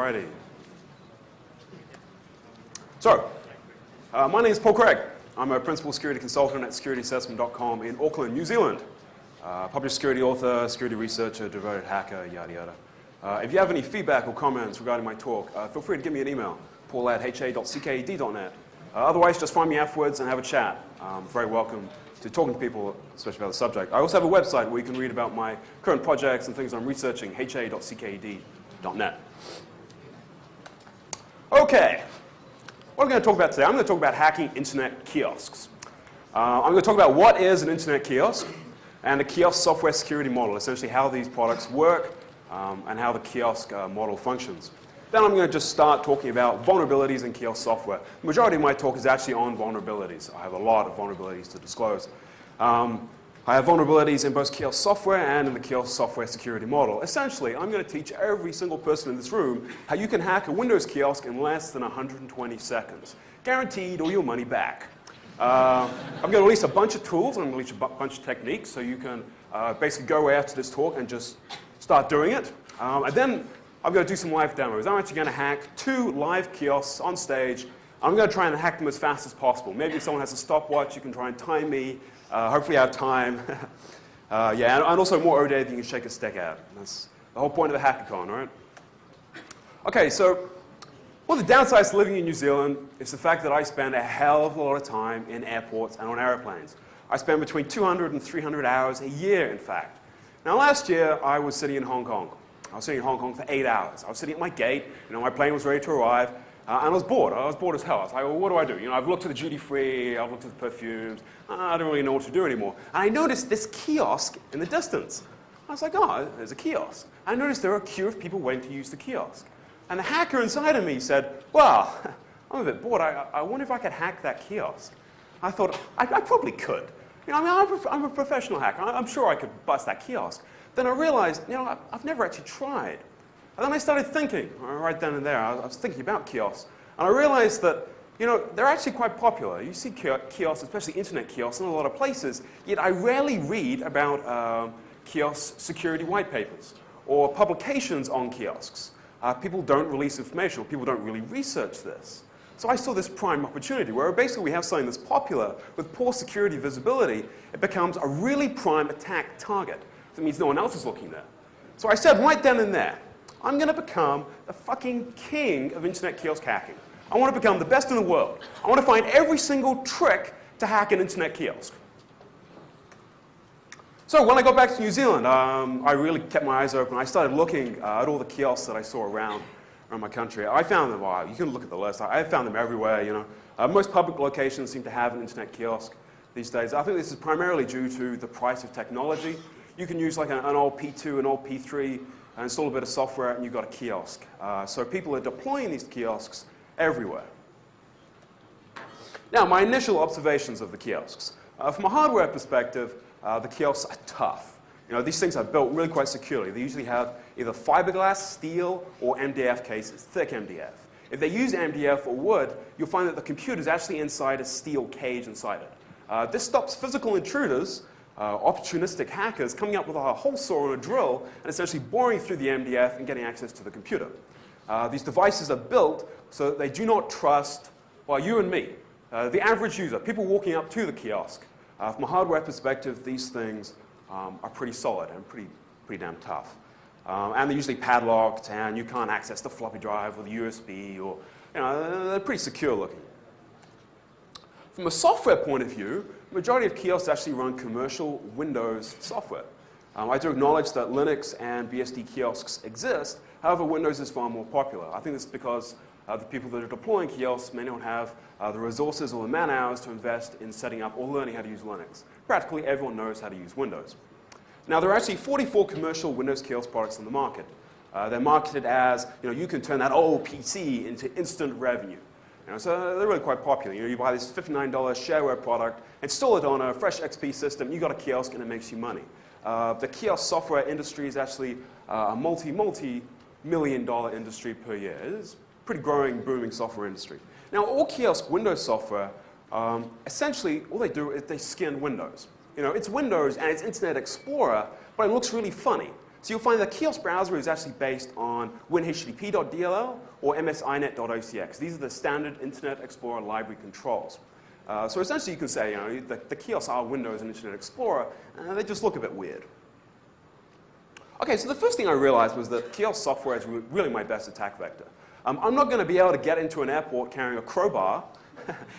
Alrighty. So, my name is Paul Craig. I'm a principal security consultant at securityassessment.com in Auckland, New Zealand. Published security author, security researcher, devoted hacker, yada yada. If you have any feedback or comments regarding my talk, feel free to give me an email, paul@ha.cked.net. Otherwise, just find me afterwards and have a chat. I'm very welcome to talking to people, especially about the subject. I also have a website where you can read about my current projects and things I'm researching, ha.cked.net. Okay, what am I going to talk about today? I'm going to talk about hacking internet kiosks. I'm going to talk about what is an internet kiosk and the kiosk software security model, essentially how these products work and how the kiosk model functions. Then I'm going to just start talking about vulnerabilities in kiosk software. The majority of my talk is actually on vulnerabilities. I have a lot of vulnerabilities to disclose. I have vulnerabilities in both kiosk software and in the kiosk software security model. Essentially, I'm going to teach every single person in this room how you can hack a Windows kiosk in less than 120 seconds. Guaranteed all your money back. I'm going to release a bunch of tools, and I'm going to release a bunch of techniques, so you can basically go away after this talk and just start doing it. And then I'm going to do some live demos. I'm actually going to hack 2 live kiosks on stage. I'm going to try and hack them as fast as possible. Maybe if someone has a stopwatch, you can try and time me. Hopefully I have time. Yeah, and also more ODA than you can shake a stick at. That's the whole point of the hackathon, right? Okay, so one of the downsides to living in New Zealand is the fact that I spend a hell of a lot of time in airports and on airplanes. I spend between 200 and 300 hours a year, in fact. Now, last year, I was sitting in Hong Kong. I was sitting in Hong Kong for 8 hours. I was sitting at my gate, my plane was ready to arrive, and I was bored. I was bored as hell. I was like, well, what do? I've looked at the duty-free, I've looked at the perfumes, I don't really know what to do anymore. And I noticed this kiosk in the distance. I was like, oh, there's a kiosk. I noticed there were a queue of people waiting to use the kiosk. And the hacker inside of me said, well, I'm a bit bored. I wonder if I could hack that kiosk. I thought, I probably could. I'm a professional hacker. I'm sure I could bust that kiosk. Then I realized, I've never actually tried. And then I started thinking, right then and there, I was thinking about kiosks. And I realized that, they're actually quite popular. You see kiosks, especially internet kiosks, in a lot of places, yet I rarely read about kiosk security white papers or publications on kiosks. People don't release information, or people don't really research this. So I saw this prime opportunity where basically we have something that's popular with poor security visibility. It becomes a really prime attack target. That means no one else is looking there. So I said right then and there, I'm going to become the fucking king of internet kiosk hacking. I want to become the best in the world. I want to find every single trick to hack an internet kiosk. So when I got back to New Zealand, I really kept my eyes open. I started looking at all the kiosks that I saw around my country. I found them, you can look at the list, I found them everywhere. Most public locations seem to have an internet kiosk these days. I think this is primarily due to the price of technology. You can use like an old P2, an old P3, and install a bit of software, and you've got a kiosk. So people are deploying these kiosks everywhere. Now, my initial observations of the kiosks. From a hardware perspective, the kiosks are tough. These things are built really quite securely. They usually have either fiberglass, steel, or MDF cases, thick MDF. If they use MDF or wood, you'll find that the computer is actually inside a steel cage inside it. This stops physical intruders, opportunistic hackers, coming up with a hole saw and a drill and essentially boring through the MDF and getting access to the computer. These devices are built so that they do not trust, you and me, the average user, people walking up to the kiosk. From a hardware perspective, these things are pretty solid and pretty damn tough. And they're usually padlocked, and you can't access the floppy drive or the USB, or they're pretty secure looking. From a software point of view, the majority of kiosks actually run commercial Windows software. I do acknowledge that Linux and BSD kiosks exist. However, Windows is far more popular. I think this is because the people that are deploying kiosks may not have the resources or the man-hours to invest in setting up or learning how to use Linux. Practically everyone knows how to use Windows. Now, there are actually 44 commercial Windows kiosk products on the market. They're marketed as, you can turn that old PC into instant revenue. So they're really quite popular. You buy this $59 shareware product, install it on a fresh XP system, you got a kiosk, and it makes you money. The kiosk software industry is actually a multi-million-dollar industry per year. It is a pretty growing, booming software industry. Now, all kiosk Windows software, essentially, all they do is they skin Windows. It's Windows and it's Internet Explorer, but it looks really funny. So you'll find the kiosk browser is actually based on WinHTTP.dll or MSINet.ocx. These are the standard Internet Explorer library controls. So essentially you can say, the kiosks are Windows and Internet Explorer, and they just look a bit weird. Okay, so the first thing I realized was that kiosk software is really my best attack vector. I'm not going to be able to get into an airport carrying a crowbar,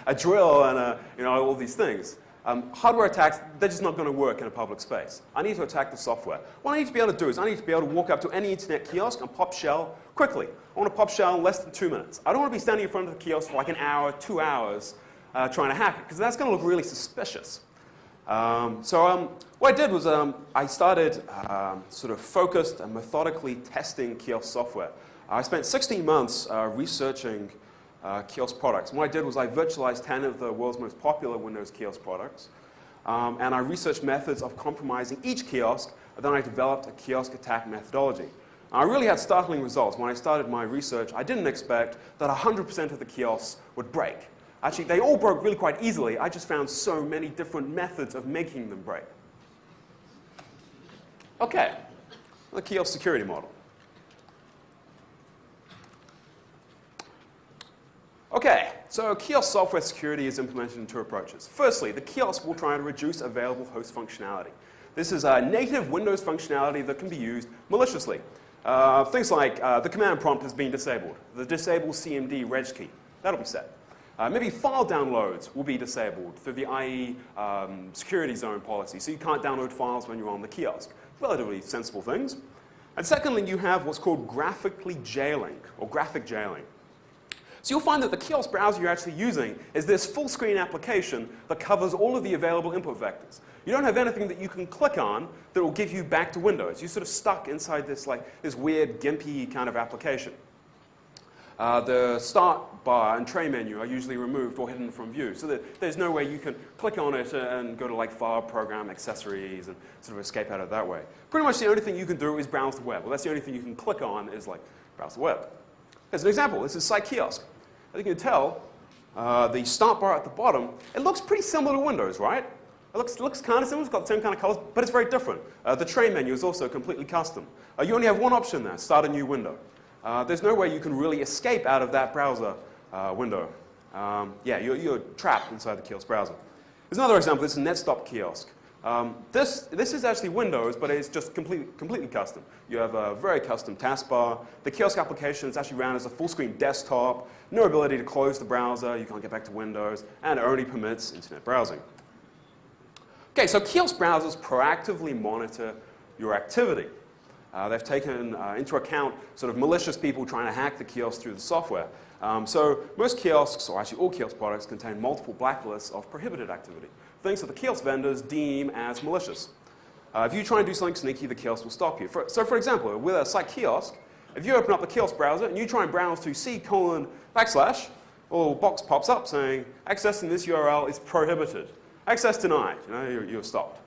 a drill, and all these things. Hardware attacks, they're just not going to work in a public space. I need to attack the software. What I need to be able to do is I need to be able to walk up to any internet kiosk and pop shell quickly. I want to pop shell in less than 2 minutes. I don't want to be standing in front of the kiosk for like an hour, 2 hours trying to hack it, because that's going to look really suspicious. What I did was I started sort of focused and methodically testing kiosk software. I spent 16 months researching kiosk products. And what I did was I virtualized 10 of the world's most popular Windows kiosk products. And I researched methods of compromising each kiosk, and then I developed a kiosk attack methodology. I really had startling results. When I started my research, I didn't expect that 100% of the kiosks would break. Actually, they all broke really quite easily. I just found so many different methods of making them break. Okay, the kiosk security model. Okay, so kiosk software security is implemented in 2 approaches. Firstly, the kiosk will try to reduce available host functionality. This is a native Windows functionality that can be used maliciously. Things like the command prompt has been disabled. The disable CMD reg key, that'll be set. Maybe file downloads will be disabled through the IE security zone policy, so you can't download files when you're on the kiosk. Relatively sensible things. And secondly, you have what's called graphically jailing, or graphic jailing. So you'll find that the kiosk browser you're actually using is this full-screen application that covers all of the available input vectors. You don't have anything that you can click on that will give you back to Windows. You're sort of stuck inside this weird, gimpy kind of application. The start bar and tray menu are usually removed or hidden from view, so that there's no way you can click on it and go to File, Program, Accessories, and sort of escape out of it that way. Pretty much the only thing you can do is browse the web. Well, that's the only thing you can click on is browse the web. As an example, this is Site Kiosk. As you can tell, the start bar at the bottom, it looks pretty similar to Windows, right? It looks kind of similar, it's got the same kind of colors, but it's very different. The tray menu is also completely custom. You only have one option there, start a new window. There's no way you can really escape out of that browser window. You're trapped inside the kiosk browser. There's another example, this is Netstop Kiosk. This is actually Windows, but it's just completely custom. You have a very custom taskbar. The kiosk application is actually ran as a full-screen desktop, no ability to close the browser, you can't get back to Windows, and it only permits internet browsing. Okay, so kiosk browsers proactively monitor your activity. They've taken into account sort of malicious people trying to hack the kiosk through the software. So most kiosks, or actually all kiosk products, contain multiple blacklists of prohibited activity, things that the kiosk vendors deem as malicious. If you try and do something sneaky, the kiosk will stop you. So for example, with a Site Kiosk, if you open up the kiosk browser and you try and browse to C:// a little box pops up saying, accessing this URL is prohibited. Access denied. You're stopped.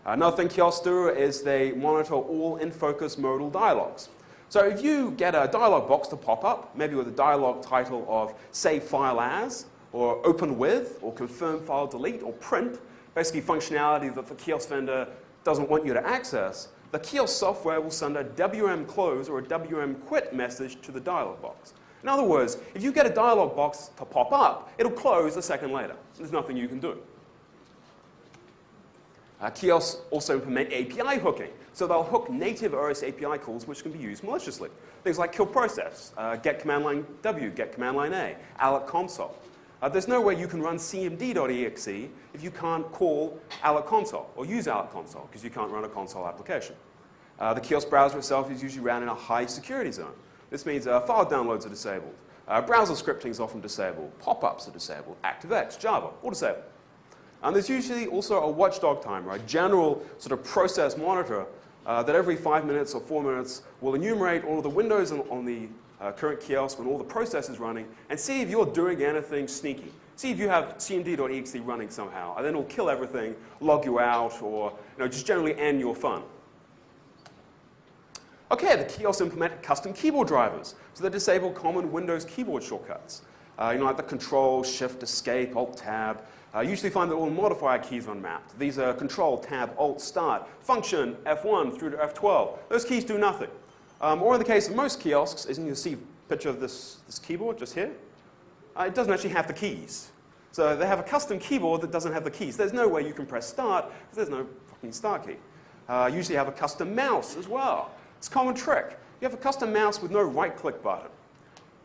Another thing kiosks do is they monitor all in-focus modal dialogues. So if you get a dialog box to pop up, maybe with a dialog title of Save File As, or Open With, or Confirm File Delete, or Print, basically functionality that the kiosk vendor doesn't want you to access, the kiosk software will send a WM close or a WM quit message to the dialog box. In other words, if you get a dialog box to pop up, it'll close a second later. There's nothing you can do. Kiosks also implement API hooking, so they'll hook native OS API calls which can be used maliciously. Things like kill process, get command line W, get command line A, alloc console. There's no way you can run cmd.exe if you can't call alloc console or use alloc console because you can't run a console application. The kiosk browser itself is usually ran in a high security zone. This means file downloads are disabled, browser scripting is often disabled, pop-ups are disabled, ActiveX, Java, all disabled. And there's usually also a watchdog timer, a general sort of process monitor that every 5 minutes or 4 minutes will enumerate all of the windows on the current kiosk when all the process is running and see if you're doing anything sneaky. See if you have cmd.exe running somehow, and then it'll kill everything, log you out, or just generally end your fun. Okay, the kiosks implement custom keyboard drivers, so they disable common Windows keyboard shortcuts. Like the Control, Shift, Escape, Alt, Tab. You usually find that all modifier keys are unmapped. These are Control, Tab, Alt, Start, Function, F1 through to F12. Those keys do nothing. Or in the case of most kiosks, as you can see a picture of this keyboard just here, it doesn't actually have the keys. So they have a custom keyboard that doesn't have the keys. There's no way you can press Start because there's no fucking Start key. Usually have a custom mouse as well. It's a common trick. You have a custom mouse with no right-click button.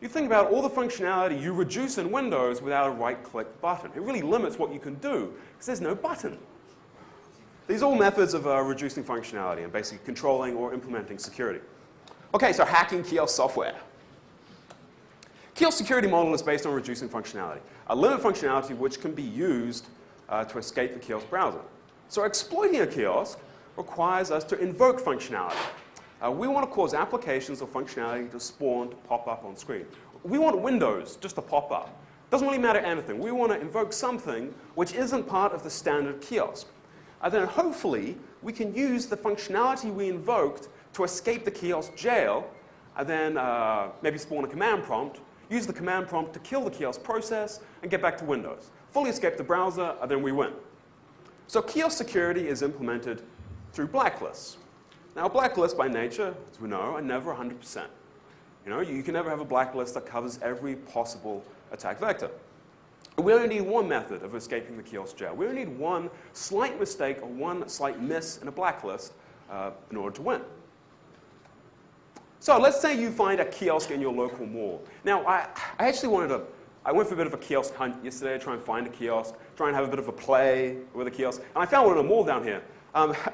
You think about all the functionality you reduce in Windows without a right-click button. It really limits what you can do because there's no button. These are all methods of reducing functionality and basically controlling or implementing security. Okay, so hacking kiosk software. Kiosk security model is based on reducing functionality, a limit functionality which can be used to escape the kiosk browser. So exploiting a kiosk requires us to invoke functionality. We want to cause applications or functionality to spawn, to pop up on screen. We want Windows just to pop up. Doesn't really matter anything. We want to invoke something which isn't part of the standard kiosk. And then hopefully we can use the functionality we invoked to escape the kiosk jail, and then maybe spawn a command prompt, use the command prompt to kill the kiosk process, and get back to Windows. Fully escape the browser, and then we win. So kiosk security is implemented through blacklists. Now, blacklists by nature, as we know, are never 100%. You can never have a blacklist that covers every possible attack vector. We only need one method of escaping the kiosk jail. We only need one slight mistake or one slight miss in a blacklist in order to win. So let's say you find a kiosk in your local mall. Now, I actually I went for a bit of a kiosk hunt yesterday to try and find a kiosk, try and have a bit of a play with a kiosk, and I found one in a mall down here.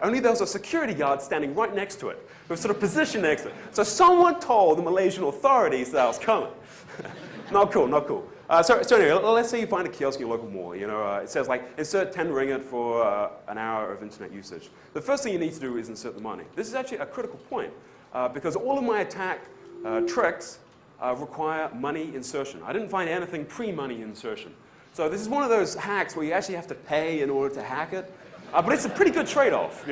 Only there was a security guard standing right next to it. It was sort of positioned next to it. So someone told the Malaysian authorities that I was coming. Not cool, not cool. So anyway, let's say you find a kiosk in your local mall. It says like, insert 10 ringgit for an hour of internet usage. The first thing you need to do is insert the money. This is actually a critical point because all of my attack tricks require money insertion. I didn't find anything pre-money insertion. So this is one of those hacks where you actually have to pay in order to hack it. But it's a pretty good trade-off.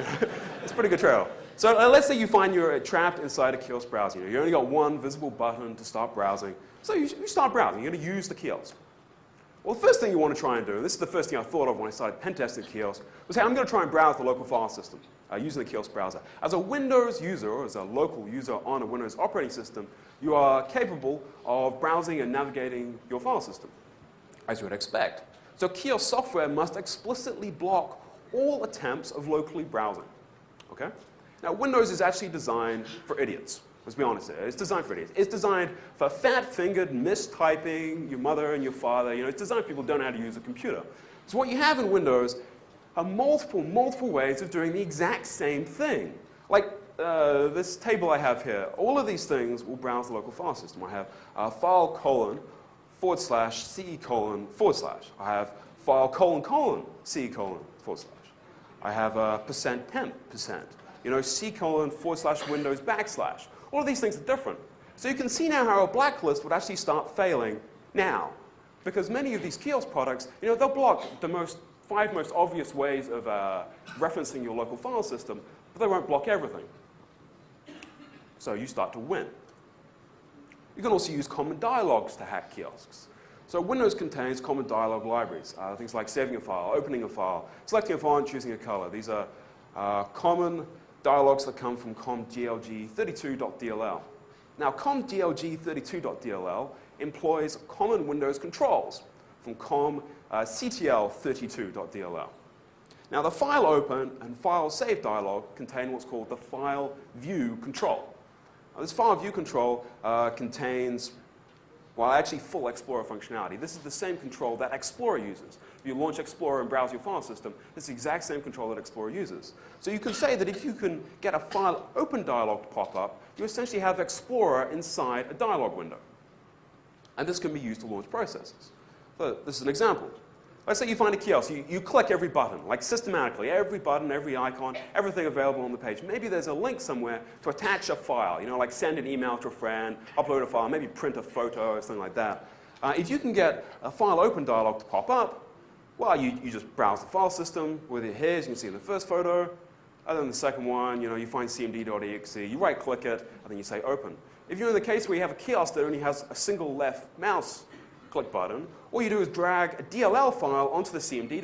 It's a pretty good trade-off. So let's say you find you're trapped inside a kiosk browser. You only got one visible button to start browsing. So you start browsing. You're going to use the kiosk. Well, the first thing you want to try and do, and this is the first thing I thought of when I started pen testing kiosk, was, hey, I'm going to try and browse the local file system using the kiosk browser. As a Windows user, or as a local user on a Windows operating system, you are capable of browsing and navigating your file system, as you would expect. So kiosk software must explicitly block all attempts of locally browsing. Okay? Now, Windows is actually designed for idiots. Let's be honest here. It's designed for idiots. It's designed for fat-fingered mistyping, your mother and your father. It's designed for people who don't know how to use a computer. So what you have in Windows are multiple ways of doing the exact same thing. Like this table I have here. All of these things will browse the local file system. I have file://ce:// I have file://ce:// I have %temp%. C://Windows \\. All of these things are different. So you can see now how a blacklist would actually start failing now. Because many of these kiosk products, they'll block the 5 most obvious ways of referencing your local file system, but they won't block everything. So you start to win. You can also use common dialogues to hack kiosks. So Windows contains common dialog libraries, things like saving a file, opening a file, selecting a file, and choosing a color. These are common dialogs that come from comdlg32.dll. Now, comdlg32.dll employs common Windows controls from comctl32.dll. Now, the file open and file save dialog contain what's called the file view control. Now, this file view control contains actually full Explorer functionality. This is the same control that Explorer uses. If you launch Explorer and browse your file system, this is the exact same control that Explorer uses. So you can say that if you can get a file open dialog to pop up, you essentially have Explorer inside a dialog window. And this can be used to launch processes. So this is an example. Let's say you find a kiosk. You click every button, like systematically, every button, every icon, everything available on the page. Maybe there's a link somewhere to attach a file, like send an email to a friend, upload a file, maybe print a photo or something like that. If you can get a file open dialog to pop up, well, you just browse the file system with it here, as you can see in the first photo. And then the second one, you find cmd.exe, you right-click it, and then you say open. If you're in the case where you have a kiosk that only has a single left mouse left-click button, all you do is drag a DLL file onto the cmd.exe.